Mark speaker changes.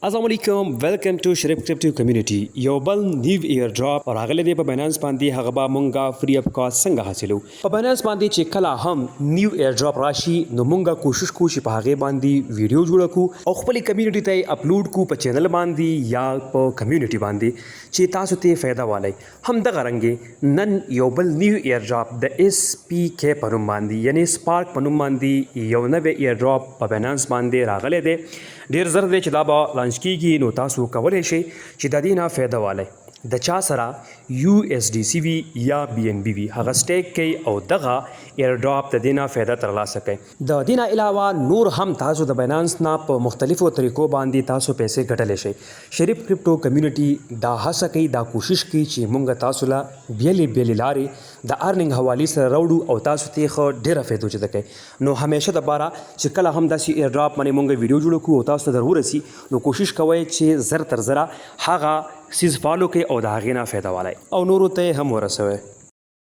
Speaker 1: السلام علیکم ویلکم ټو شریف کرپټو کمیونټي یو بل نیو ایئر ډراپ او هغه لدی په بینانس باندې هغه به مونږه فری اف کاست څنګه حاصلو په بینانس باندې چې کله هم نیو ایئر ډراپ راشي نو مونږه کوشش کوو چې په هغه باندې ویډیو جوړ کړو او خپل کمیونټي ته اپلوډ کو په چینل باندې یا په کمیونټي باندې چې تاسو ته فایده والي هم دغه رنګ نن یو بل نیو ایئر ډراپ د اس پی کې پنوم باندې یعنی سپارک پنوم باندې یو نوې ایئر ډراپ په بینانس باندې راغلی دی ډیر زر دی چې دا به لانچ کیږي نو تاسو کولی شئ چې د دې نه فایده والی د چا سره یو اس ډي سی وي یا بي ان بي وي هغه سټیک کوي او دغه ایر ډراپ د دې نه فایده ترلاسه کوي د دې نه علاوه نور هم تاسو د بینانس نه په مختلفو طریقو باندې تاسو پیسې ګټلی شئ شریف کرپټو کمیونټي دا هڅه کوي دا کوشش کوي چې مونږ تاسو له بیلې لارې د ارننګ حوالې سره راوړو او تاسو ته ښه ډېره فایده وچته کوي نو همیشه دپاره چې کله هم داسې ایر ډراپ باندې مونږ ویډیو جوړ کړو او تاسو ته در ورسي نو کوشش کوئ چې زر تر زره هغه سیز فالو کوي او د هغې نه فایده والی او نورو ته هم ورسوئ